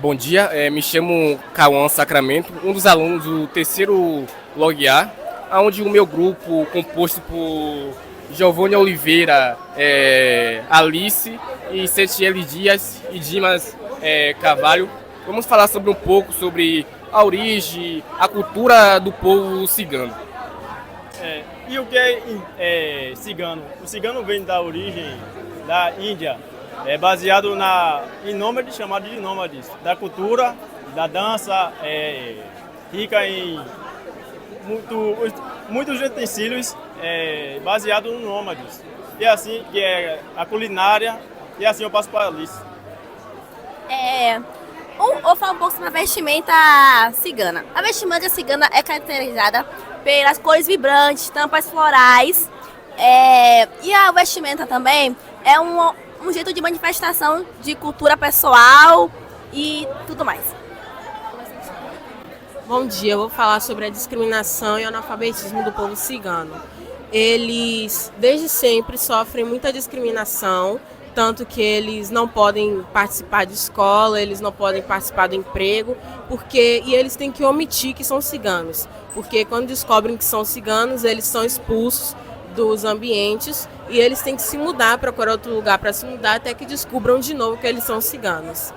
Bom dia, me chamo Cauã Sacramento, um dos alunos do terceiro Log A, onde o meu grupo, composto por Giovanni Oliveira, Alice e Setiele Dias e Dimas Carvalho, vamos falar sobre um pouco sobre a origem, a cultura do povo cigano. E o que é cigano? O cigano vem da origem da Índia, baseado em nômades, chamado de nômades, da cultura, da dança, rica em muitos utensílios baseados no nômades. E assim que é a culinária, e assim eu passo para a Alice. Vou falar um pouco sobre a vestimenta cigana. A vestimenta cigana é caracterizada pelas cores vibrantes, tampas florais, e a vestimenta também é um jeito de manifestação de cultura pessoal e tudo mais. Bom dia, eu vou falar sobre a discriminação e o analfabetismo do povo cigano. Eles, desde sempre, sofrem muita discriminação, tanto que eles não podem participar de escola, eles não podem participar do emprego, e eles têm que omitir que são ciganos, porque quando descobrem que são ciganos, eles são expulsos dos ambientes e eles têm que se mudar, procurar outro lugar para se mudar, até que descubram de novo que eles são ciganos.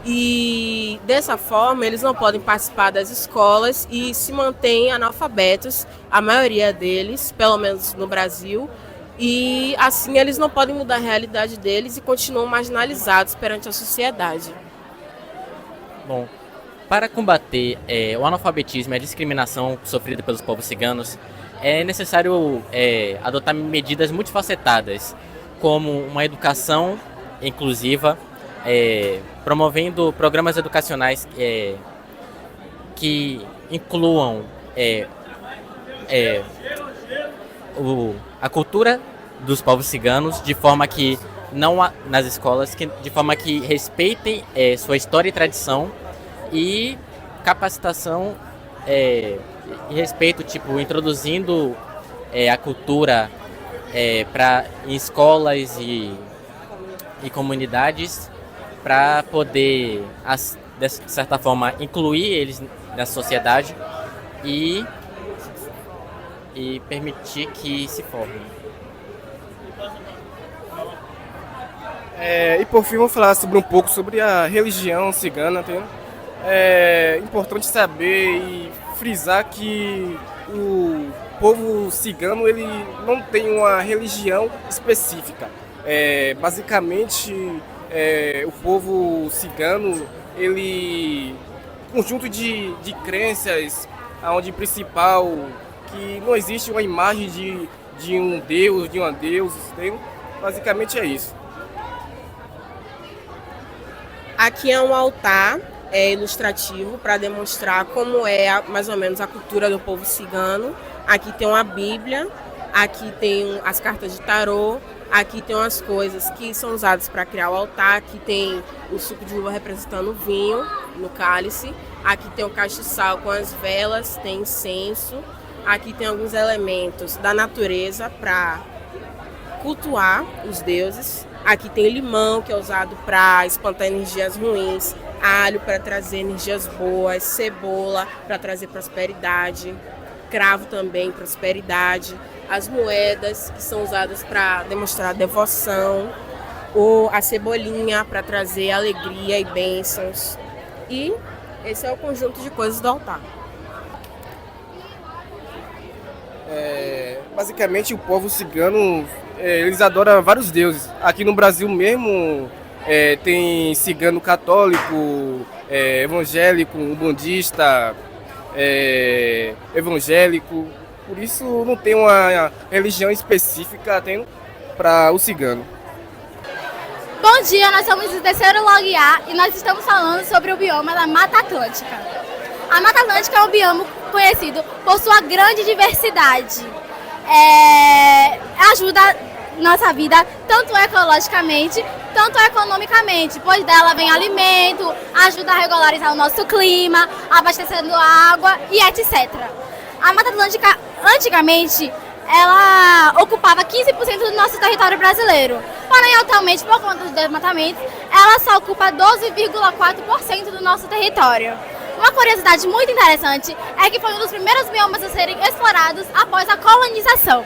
E dessa forma eles não podem participar das escolas e se mantêm analfabetos, a maioria deles, pelo menos no Brasil, e assim eles não podem mudar a realidade deles e continuam marginalizados perante a sociedade. Bom, para combater o analfabetismo e a discriminação sofrida pelos povos ciganos, é necessário adotar medidas multifacetadas, como uma educação inclusiva, promovendo programas educacionais que incluam a cultura dos povos ciganos, de forma que nas escolas, de forma que respeitem sua história e tradição, e capacitação e respeito, tipo, introduzindo a cultura em escolas e comunidades, para poder, de certa forma, incluir eles na sociedade e permitir que se formem. E por fim, vou falar um pouco sobre a religião cigana. É importante saber e frisar que o povo cigano ele não tem uma religião específica. Basicamente, o povo cigano, ele conjunto de crenças, onde principal que não existe uma imagem de um deus, de uma deusa, entende? Basicamente é isso. Aqui é um altar ilustrativo para demonstrar como é mais ou menos a cultura do povo cigano. Aqui tem uma Bíblia, aqui tem as cartas de tarô, aqui tem umas coisas que são usadas para criar o altar, aqui tem o suco de uva representando o vinho no cálice, aqui tem o castiçal com as velas, tem incenso, aqui tem alguns elementos da natureza para cultuar os deuses. Aqui tem limão, que é usado para espantar energias ruins, alho para trazer energias boas, cebola para trazer prosperidade, cravo também, prosperidade, as moedas que são usadas para demonstrar devoção, ou a cebolinha para trazer alegria e bênçãos. E esse é o conjunto de coisas do altar. Basicamente, o povo cigano, eles adoram vários deuses. Aqui no Brasil mesmo, tem cigano católico, evangélico, umbandista, evangélico. Por isso, não tem uma religião específica para o cigano. Bom dia, nós somos do terceiro Log A e nós estamos falando sobre o bioma da Mata Atlântica. A Mata Atlântica é um bioma conhecido por sua grande diversidade. Ajuda nossa vida tanto ecologicamente, tanto economicamente, pois dela vem alimento, ajuda a regularizar o nosso clima, abastecendo água e etc. A Mata Atlântica, antigamente, ela ocupava 15% do nosso território brasileiro. Porém, atualmente, por conta do desmatamento, ela só ocupa 12,4% do nosso território. Uma curiosidade muito interessante é que foi um dos primeiros biomas a serem explorados após a colonização.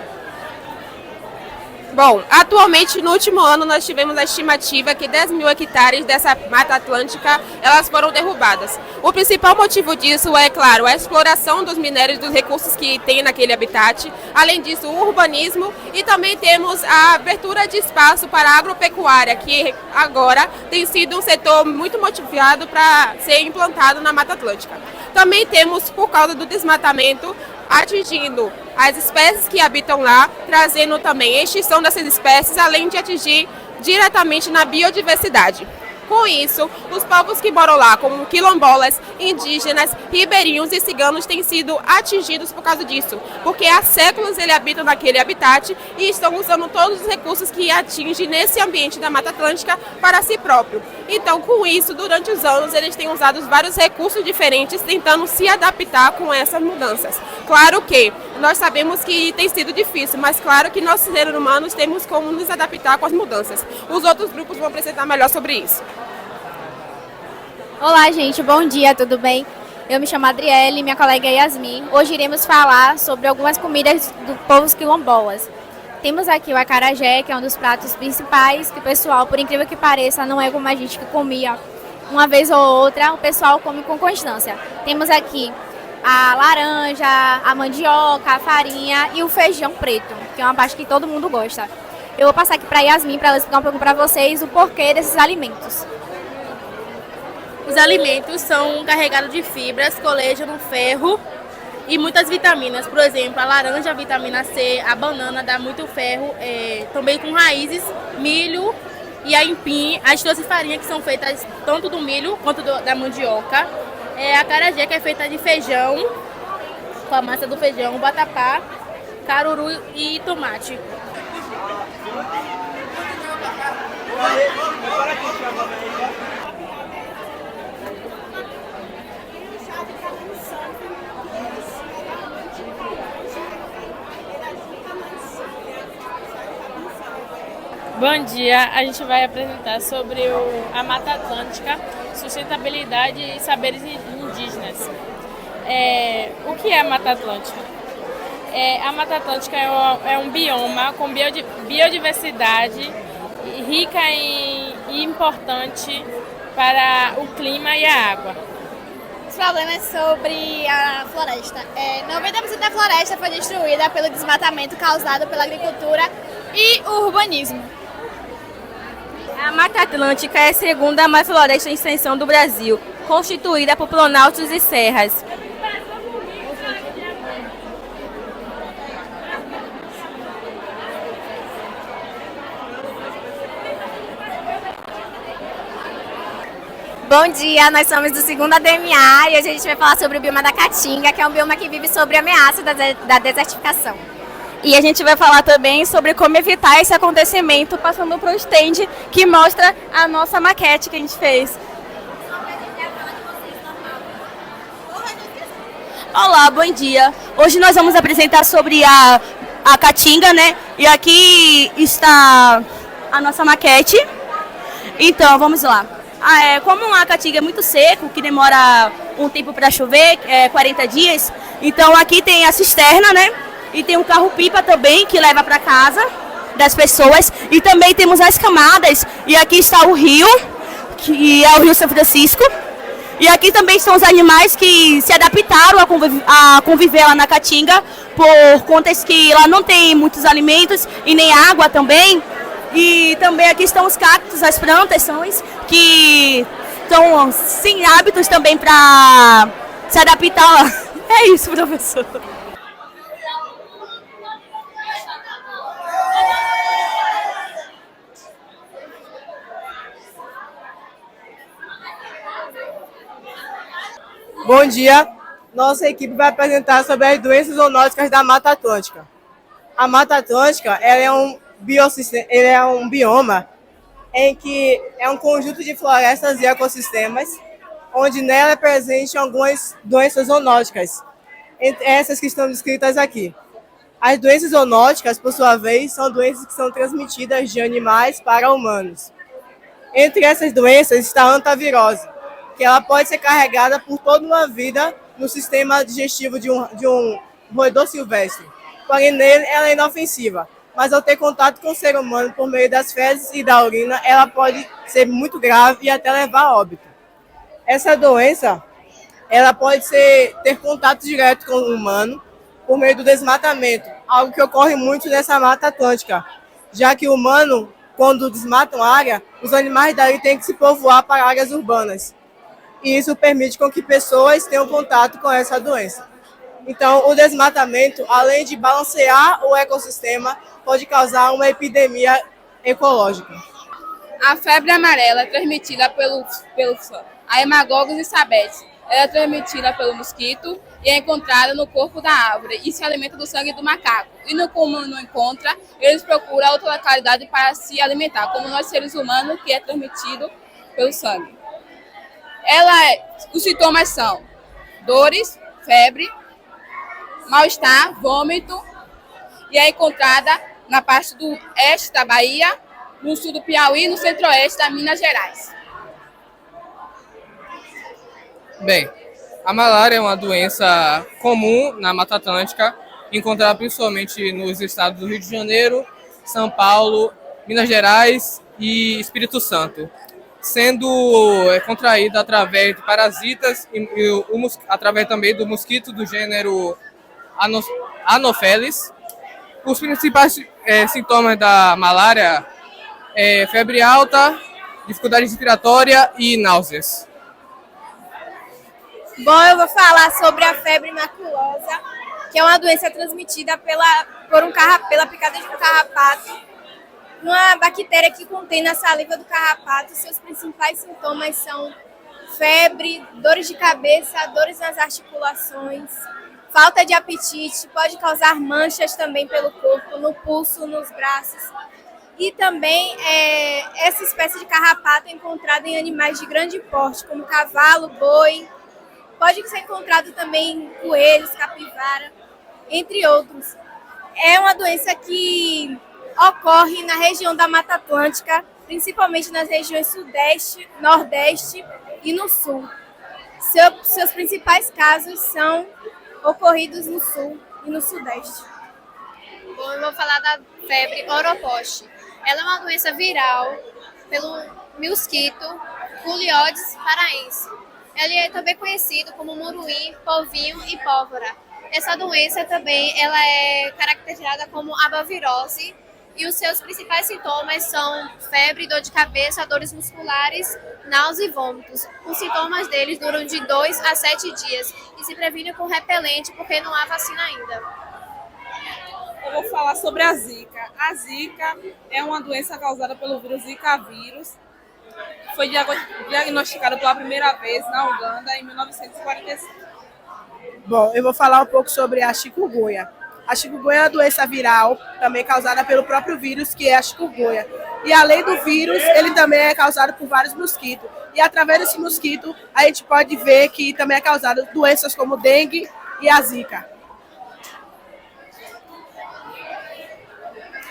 Bom, atualmente, no último ano, nós tivemos a estimativa que 10 mil hectares dessa Mata Atlântica, elas foram derrubadas. O principal motivo disso é, claro, a exploração dos minérios, dos recursos que tem naquele habitat. Além disso, o urbanismo e também temos a abertura de espaço para a agropecuária, que agora tem sido um setor muito motivado para ser implantado na Mata Atlântica. Também temos, por causa do desmatamento, atingindo as espécies que habitam lá, trazendo também a extinção dessas espécies, além de atingir diretamente na biodiversidade. Com isso, os povos que moram lá, como quilombolas, indígenas, ribeirinhos e ciganos, têm sido atingidos por causa disso, porque há séculos eles habitam naquele habitat e estão usando todos os recursos que atingem nesse ambiente da Mata Atlântica para si próprio. Então, com isso, durante os anos, eles têm usado vários recursos diferentes, tentando se adaptar com essas mudanças. Claro que nós sabemos que tem sido difícil, mas claro que nós, seres humanos, temos como nos adaptar com as mudanças. Os outros grupos vão apresentar melhor sobre isso. Olá, gente, bom dia, tudo bem? Eu me chamo Adriele e minha colega é Yasmin. Hoje iremos falar sobre algumas comidas do povo quilombolas. Temos aqui o acarajé, que é um dos pratos principais, que o pessoal, por incrível que pareça, não é como a gente que comia uma vez ou outra, o pessoal come com constância. Temos aqui a laranja, a mandioca, a farinha e o feijão preto, que é uma parte que todo mundo gosta. Eu vou passar aqui para a Yasmin para ela explicar um pouco para vocês o porquê desses alimentos. Os alimentos são carregados de fibras, colágeno, ferro e muitas vitaminas. Por exemplo, a laranja, a vitamina C, a banana dá muito ferro, também com raízes, milho e a empim, as doces farinhas que são feitas tanto do milho quanto da mandioca. A acarajé, que é feita de feijão, com a massa do feijão, vatapá, caruru e tomate. Bom dia, a gente vai apresentar sobre a Mata Atlântica, sustentabilidade e saberes indígenas. O que é a Mata Atlântica? A Mata Atlântica é um bioma com biodiversidade rica e importante para o clima e a água. Os problemas sobre a floresta. 90% da floresta foi destruída pelo desmatamento causado pela agricultura e o urbanismo. A Mata Atlântica é a segunda maior floresta em extensão do Brasil, constituída por planaltos e serras. Bom dia, nós somos do 2º ADMA e hoje a gente vai falar sobre o bioma da Caatinga, que é um bioma que vive sob a ameaça da desertificação. E a gente vai falar também sobre como evitar esse acontecimento, passando para o stand que mostra a nossa maquete que a gente fez. Olá, bom dia. Hoje nós vamos apresentar sobre a Caatinga, né? E aqui está a nossa maquete. Então, vamos lá. Como a Caatinga é muito seco, que demora um tempo para chover, 40 dias, então aqui tem a cisterna, né? E tem um carro-pipa também, que leva para casa das pessoas. E também temos as camadas. E aqui está o rio, que é o Rio São Francisco. E aqui também estão os animais que se adaptaram a conviver lá na Caatinga, por contas que lá não tem muitos alimentos e nem água também. E também aqui estão os cactos, as plantações, que estão sem hábitos também para se adaptar lá. É isso, professor. Bom dia, nossa equipe vai apresentar sobre as doenças zoonóticas da Mata Atlântica. A Mata Atlântica ela é um bioma em que é um conjunto de florestas e ecossistemas, onde nela é presente algumas doenças zoonóticas, entre essas que estão descritas aqui. As doenças zoonóticas, por sua vez, são doenças que são transmitidas de animais para humanos. Entre essas doenças está a hantavirose, que ela pode ser carregada por toda uma vida no sistema digestivo de um roedor silvestre. Porém, nele ela é inofensiva, mas ao ter contato com o ser humano por meio das fezes e da urina, ela pode ser muito grave e até levar a óbito. Essa doença, ela pode ter contato direto com o humano por meio do desmatamento, algo que ocorre muito nessa Mata Atlântica, já que o humano, quando desmatam a área, os animais dali têm que se povoar para áreas urbanas. E isso permite com que pessoas tenham contato com essa doença. Então, o desmatamento, além de balancear o ecossistema, pode causar uma epidemia ecológica. A febre amarela é transmitida pelo a Haemococcus e sabete. Ela é transmitida pelo mosquito e é encontrada no corpo da árvore e se alimenta do sangue do macaco. E como não encontra, eles procuram outra localidade para se alimentar, como nós seres humanos, que é transmitido pelo sangue. Os sintomas são dores, febre, mal-estar, vômito, e é encontrada na parte do oeste da Bahia, no sul do Piauí e no centro-oeste das Minas Gerais. Bem, a malária é uma doença comum na Mata Atlântica, encontrada principalmente nos estados do Rio de Janeiro, São Paulo, Minas Gerais e Espírito Santo, sendo contraída através de parasitas e através também do mosquito do gênero Anopheles. Os principais sintomas da malária é febre alta, dificuldade respiratória e náuseas. Bom, eu vou falar sobre a febre maculosa, que é uma doença transmitida pela picada de um carrapato, uma bactéria que contém na saliva do carrapato. Seus principais sintomas são febre, dores de cabeça, dores nas articulações, falta de apetite, pode causar manchas também pelo corpo, no pulso, nos braços. E também essa espécie de carrapato é encontrada em animais de grande porte, como cavalo, boi. Pode ser encontrado também em coelhos, capivara, entre outros. É uma doença que ocorre na região da Mata Atlântica, principalmente nas regiões Sudeste, Nordeste e no Sul. Seus principais casos são ocorridos no Sul e no Sudeste. Bom, eu vou falar da febre oroposte. Ela é uma doença viral pelo mosquito Culeodes paraense. Ele é também conhecido como muruim, polvinho e pólvora. Essa doença também ela é caracterizada como abavirose e os seus principais sintomas são febre, dor de cabeça, dores musculares, náusea e vômitos. Os sintomas deles duram de 2 a 7 dias e se previne com repelente porque não há vacina ainda. Eu vou falar sobre a Zika. A Zika é uma doença causada pelo vírus Zika vírus. Foi diagnosticado pela primeira vez na Uganda em 1945. Bom, eu vou falar um pouco sobre a chikungunya. A chikungunya é uma doença viral, também causada pelo próprio vírus, que é a chikungunya. E além do vírus, ele também é causado por vários mosquitos. E através desse mosquito, a gente pode ver que também é causado doenças como dengue e a Zika.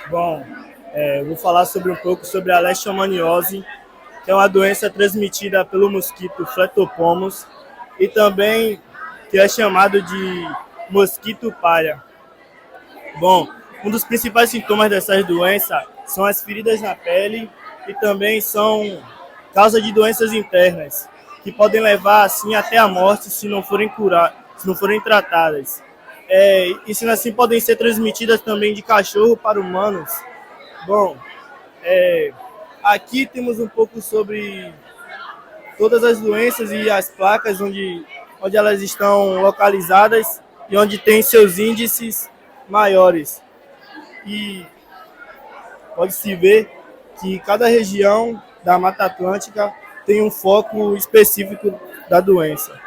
Bom, eu vou falar um pouco sobre a leishmaniose, que é uma doença transmitida pelo mosquito Fletopomus e também que é chamado de mosquito palha. Bom, um dos principais sintomas dessas doenças são as feridas na pele e também são causa de doenças internas, que podem levar assim até a morte se não forem tratadas. E sendo assim podem ser transmitidas também de cachorro para humanos. Bom, aqui temos um pouco sobre todas as doenças e as placas onde elas estão localizadas e onde tem seus índices maiores. E pode-se ver que cada região da Mata Atlântica tem um foco específico da doença.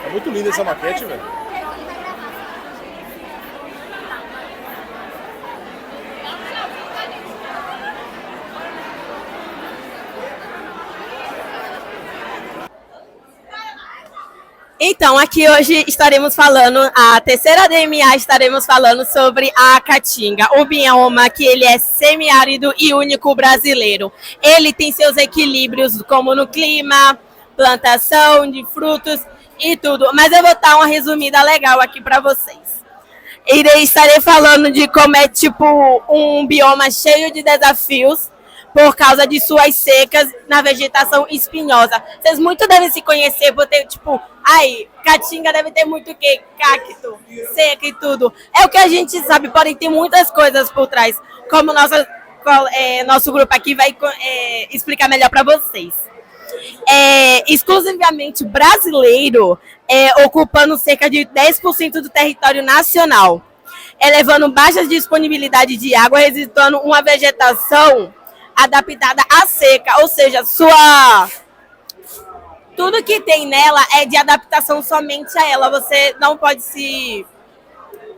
É muito linda essa maquete, velho. Então, aqui hoje estaremos falando, a terceira DMA estaremos falando sobre a Caatinga, o bioma que ele é semiárido e único brasileiro. Ele tem seus equilíbrios como no clima, plantação de frutos e tudo. Mas eu vou dar uma resumida legal aqui para vocês. Estarei falando de como é tipo um bioma cheio de desafios, por causa de suas secas na vegetação espinhosa. Vocês muito devem se conhecer por ter, tipo, Caatinga deve ter muito o quê? Cacto, seca e tudo. É o que a gente sabe, porém tem muitas coisas por trás, como nosso grupo aqui vai explicar melhor para vocês. Exclusivamente brasileiro, ocupando cerca de 10% do território nacional, elevando baixa disponibilidade de água, resultando uma vegetação adaptada à seca, ou seja, tudo que tem nela é de adaptação somente a ela. Você não pode se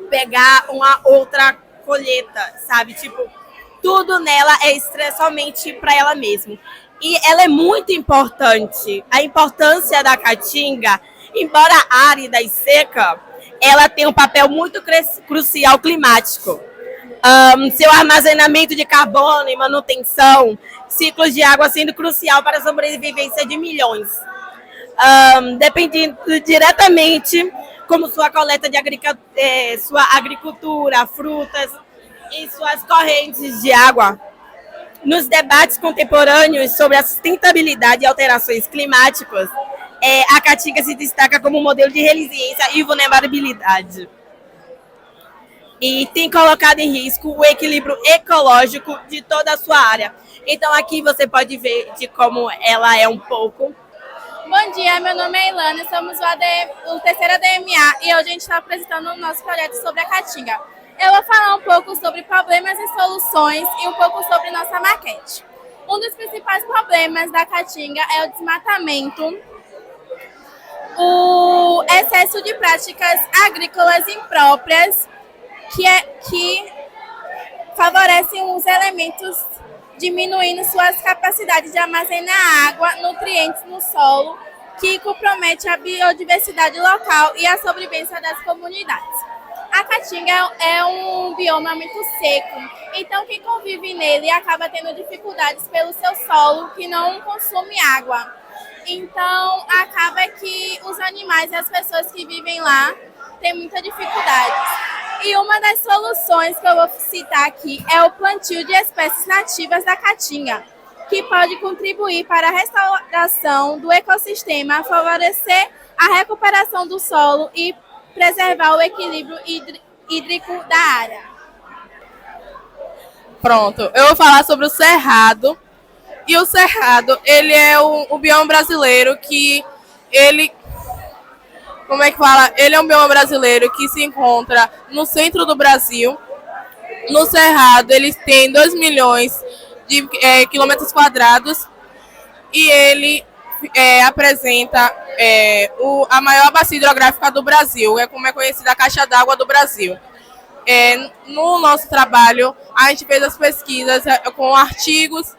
pegar uma outra colheita, sabe? Tipo, tudo nela é somente para ela mesma. E ela é muito importante. A importância da Caatinga, embora árida e seca, ela tem um papel muito crucial climático. Seu armazenamento de carbono e manutenção, ciclos de água sendo crucial para a sobrevivência de milhões. Dependendo diretamente como sua coleta de sua agricultura, frutas e suas correntes de água. Nos debates contemporâneos sobre a sustentabilidade e alterações climáticas, a Caatinga se destaca como modelo de resiliência e vulnerabilidade. E tem colocado em risco o equilíbrio ecológico de toda a sua área. Então aqui você pode ver de como ela é um pouco. Bom dia, meu nome é Ilana, somos o terceira DMA e hoje a gente está apresentando o nosso projeto sobre a Caatinga. Eu vou falar um pouco sobre problemas e soluções e um pouco sobre nossa maquete. Um dos principais problemas da Caatinga é o desmatamento, o excesso de práticas agrícolas impróprias, que favorecem os elementos, diminuindo suas capacidades de armazenar água, nutrientes no solo, que compromete a biodiversidade local e a sobrevivência das comunidades. A Caatinga é um bioma muito seco, então quem convive nele acaba tendo dificuldades pelo seu solo, que não consome água. Então acaba que os animais e as pessoas que vivem lá têm muita dificuldade. E uma das soluções que eu vou citar aqui é o plantio de espécies nativas da Caatinga, que pode contribuir para a restauração do ecossistema, favorecer a recuperação do solo e preservar o equilíbrio hídrico da área. Pronto, eu vou falar sobre o Cerrado. E o Cerrado, ele é o bioma brasileiro que ele... Como é que fala? Ele é um bioma brasileiro que se encontra no centro do Brasil. No Cerrado, ele tem 2 milhões de quilômetros quadrados e ele apresenta a maior bacia hidrográfica do Brasil, como é conhecida a Caixa d'Água do Brasil. No nosso trabalho, a gente fez as pesquisas com artigos,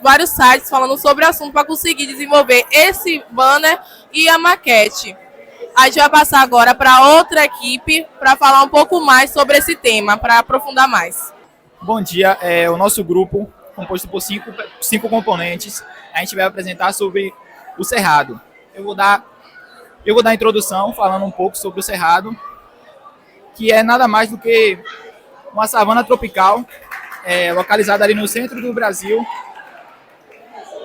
vários sites falando sobre o assunto para conseguir desenvolver esse banner e a maquete. A gente vai passar agora para outra equipe para falar um pouco mais sobre esse tema, para aprofundar mais. Bom dia, o nosso grupo, composto por cinco componentes, a gente vai apresentar sobre o Cerrado. Eu vou dar a introdução falando um pouco sobre o Cerrado, que é nada mais do que uma savana tropical, localizada ali no centro do Brasil,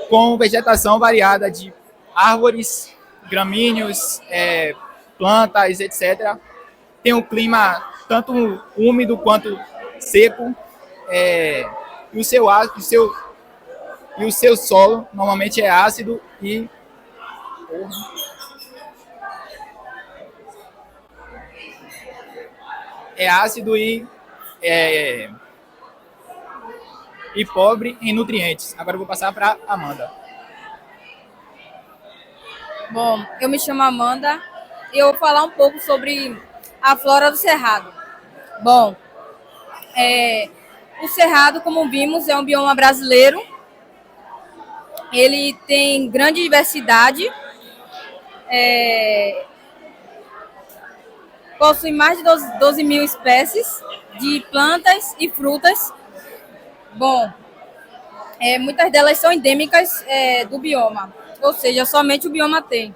com vegetação variada de árvores, gramíneos, plantas, etc. Tem um clima tanto úmido quanto seco, e o seu solo normalmente é ácido e pobre em nutrientes. Agora eu vou passar para Amanda. Bom, eu me chamo Amanda e eu vou falar um pouco sobre a flora do Cerrado. Bom, o Cerrado, como vimos, é um bioma brasileiro. Ele tem grande diversidade, possui mais de 12 mil espécies de plantas e frutas. Bom, muitas delas são endêmicas do bioma, ou seja, somente o bioma tem.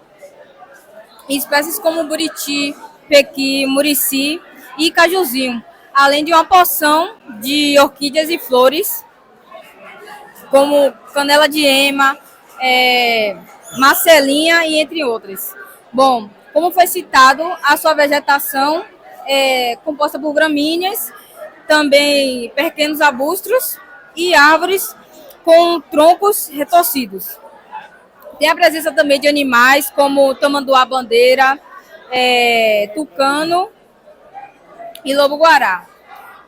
Espécies como buriti, pequi, murici e cajuzinho, além de uma porção de orquídeas e flores, como canela de ema, marcelinha e entre outras. Bom, como foi citado, a sua vegetação é composta por gramíneas, também pequenos arbustos e árvores com troncos retorcidos. Tem a presença também de animais como tamanduá-bandeira, tucano e lobo-guará.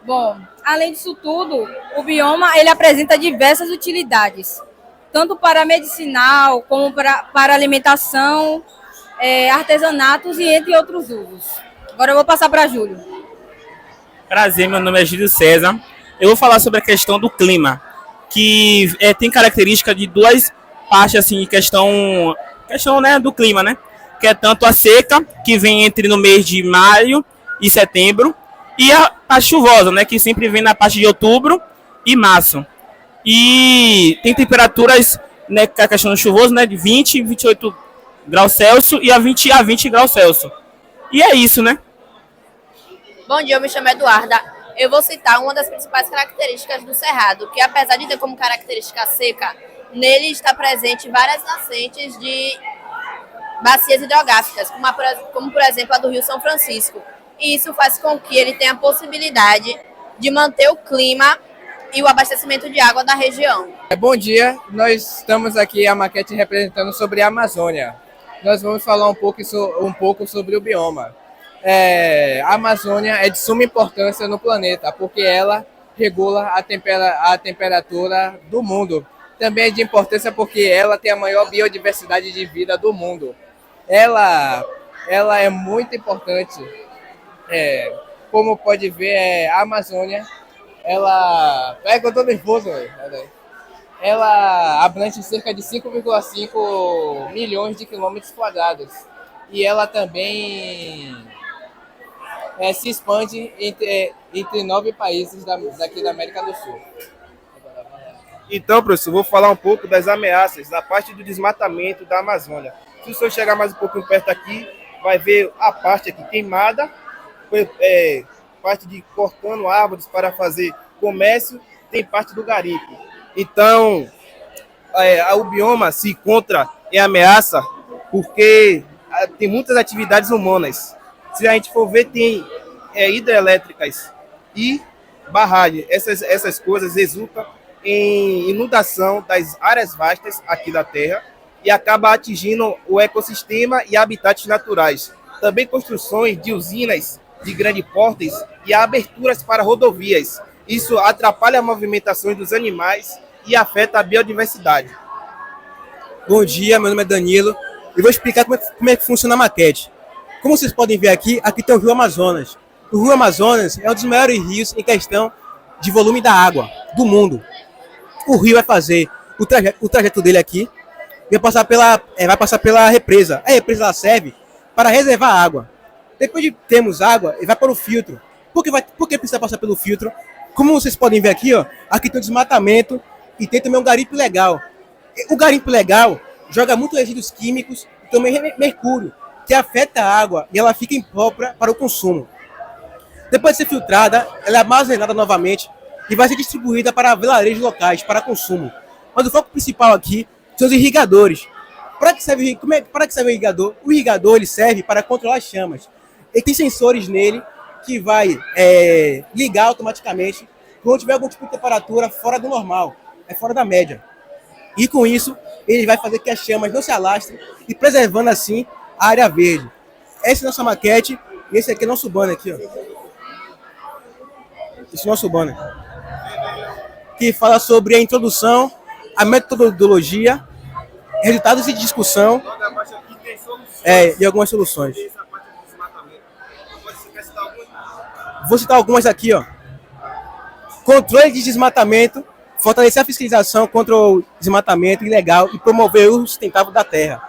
Bom, além disso tudo, o bioma ele apresenta diversas utilidades, tanto para medicinal como para alimentação, artesanatos e entre outros usos. Agora eu vou passar para Júlio. Prazer, meu nome é Júlio César. Eu vou falar sobre a questão do clima, que tem característica de duas partes, assim, questão né, do clima, né? Que é tanto a seca, que vem entre no mês de maio e setembro, e a parte chuvosa, né? Que sempre vem na parte de outubro e março. E tem temperaturas, né, que é a questão do chuvoso, né? De 20 e 28 graus Celsius e a 20 graus Celsius. E é isso, né? Bom dia, eu me chamo Eduarda. Eu vou citar uma das principais características do Cerrado, que apesar de ter como característica seca, nele está presente várias nascentes de bacias hidrográficas, como por exemplo a do Rio São Francisco. E isso faz com que ele tenha a possibilidade de manter o clima e o abastecimento de água da região. Bom dia, nós estamos aqui a maquete representando sobre a Amazônia. Nós vamos falar um pouco sobre o bioma. A Amazônia é de suma importância no planeta, porque ela regula a temperatura do mundo. Também é de importância porque ela tem a maior biodiversidade de vida do mundo. Ela é muito importante. Como pode ver, a Amazônia, que eu tô nervoso, velho. Ela abrange cerca de 5,5 milhões de quilômetros quadrados. E ela também se expande entre 9 países daqui da América do Sul. Então, professor, vou falar um pouco das ameaças da parte do desmatamento da Amazônia. Se o senhor chegar mais um pouquinho perto aqui, vai ver a parte aqui queimada, parte de cortando árvores para fazer comércio, tem parte do garimpo. Então, o bioma se encontra em ameaça porque tem muitas atividades humanas. Se a gente for ver, tem hidrelétricas e barragem. Essas coisas resultam em inundação das áreas vastas aqui da Terra e acaba atingindo o ecossistema e habitats naturais. Também construções de usinas de grande porte e aberturas para rodovias. Isso atrapalha a movimentação dos animais e afeta a biodiversidade. Bom dia, meu nome é Danilo e vou explicar como é que funciona a maquete. Como vocês podem ver aqui tem o Rio Amazonas. O Rio Amazonas é um dos maiores rios em questão de volume da água do mundo. O rio vai fazer o trajeto dele aqui, vai passar pela represa. A represa ela serve para reservar água. Depois de termos água, ele vai para o filtro. Por que precisa passar pelo filtro? Como vocês podem ver aqui, aqui tem um desmatamento e tem também um garimpo ilegal. O garimpo ilegal joga muito resíduos químicos e também mercúrio, que afeta a água e ela fica imprópria para o consumo. Depois de ser filtrada, ela é armazenada novamente e vai ser distribuída para vilarejos locais, para consumo. Mas o foco principal aqui são os irrigadores. Para que serve o irrigador? O irrigador ele serve para controlar as chamas. Ele tem sensores nele que vai ligar automaticamente quando tiver algum tipo de temperatura fora do normal, fora da média. E com isso, ele vai fazer que as chamas não se alastrem e preservando assim a área verde. Essa é a nossa maquete e esse aqui é o nosso banner aqui, Esse é o nosso banner. Que fala sobre a introdução, a metodologia, resultados de discussão e algumas soluções. Vou citar algumas aqui, ó. Controle de desmatamento, fortalecer a fiscalização contra o desmatamento ilegal e promover o uso sustentável da terra.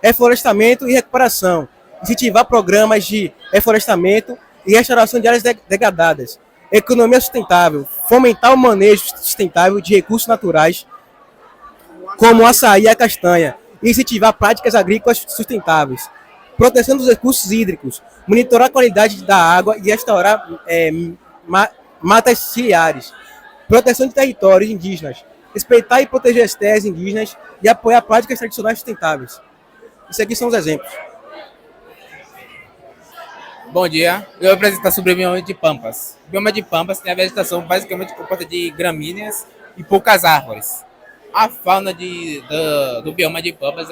Reflorestamento e recuperação, incentivar programas de reflorestamento e restauração de áreas degradadas. Economia sustentável, fomentar o manejo sustentável de recursos naturais, como o açaí e a castanha, e incentivar práticas agrícolas sustentáveis. Proteção dos recursos hídricos, monitorar a qualidade da água e restaurar matas ciliares. Proteção de territórios indígenas, respeitar e proteger as terras indígenas e apoiar práticas tradicionais sustentáveis. Isso aqui são os exemplos. Bom dia, eu vou apresentar sobre o bioma de Pampas. O bioma de Pampas tem a vegetação basicamente composta de gramíneas e poucas árvores. A fauna do bioma de Pampas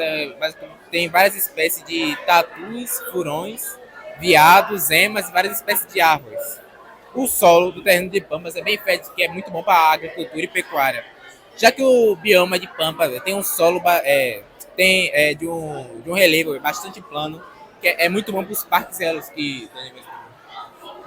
tem várias espécies de tatus, furões, veados, emas e várias espécies de árvores. O solo do terreno de Pampas é bem fértil, que é muito bom para a agricultura e pecuária. Já que o bioma de Pampas tem um solo de um relevo bastante plano, que é muito bom para os parques eólicos.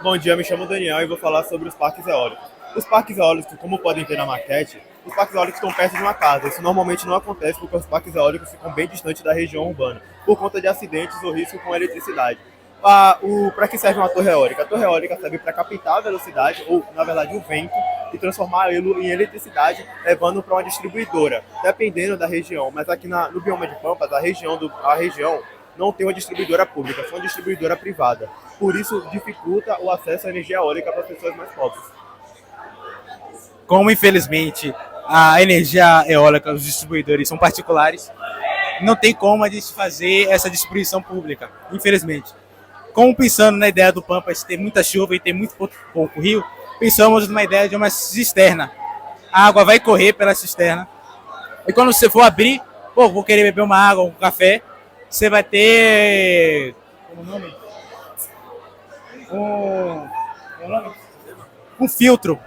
Bom dia, me chamo Daniel e vou falar sobre os parques eólicos. Os parques eólicos, como podem ver na maquete, os parques eólicos estão perto de uma casa. Isso normalmente não acontece porque os parques eólicos ficam bem distantes da região urbana, por conta de acidentes ou risco com eletricidade. Para que serve uma torre eólica? A torre eólica serve para captar a velocidade, ou na verdade o vento, e transformar ele em eletricidade, levando para uma distribuidora, dependendo da região. Mas aqui no bioma de Pampas, a região não tem uma distribuidora pública, só uma distribuidora privada. Por isso dificulta o acesso à energia eólica para as pessoas mais pobres. Como infelizmente a energia eólica, os distribuidores são particulares, não tem como a gente fazer essa distribuição pública, infelizmente. Como pensando na ideia do Pampas ter muita chuva e ter muito pouco rio, pensamos numa ideia de uma cisterna. A água vai correr pela cisterna. E quando você for abrir, vou querer beber uma água, um café, você vai ter... Como é o nome? Um filtro.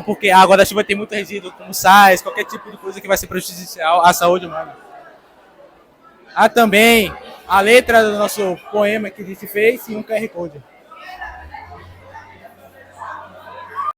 Porque a água da chuva tem muito resíduo, como sais, qualquer tipo de coisa que vai ser prejudicial à saúde humana. Há também a letra do nosso poema que a gente fez e um QR Code.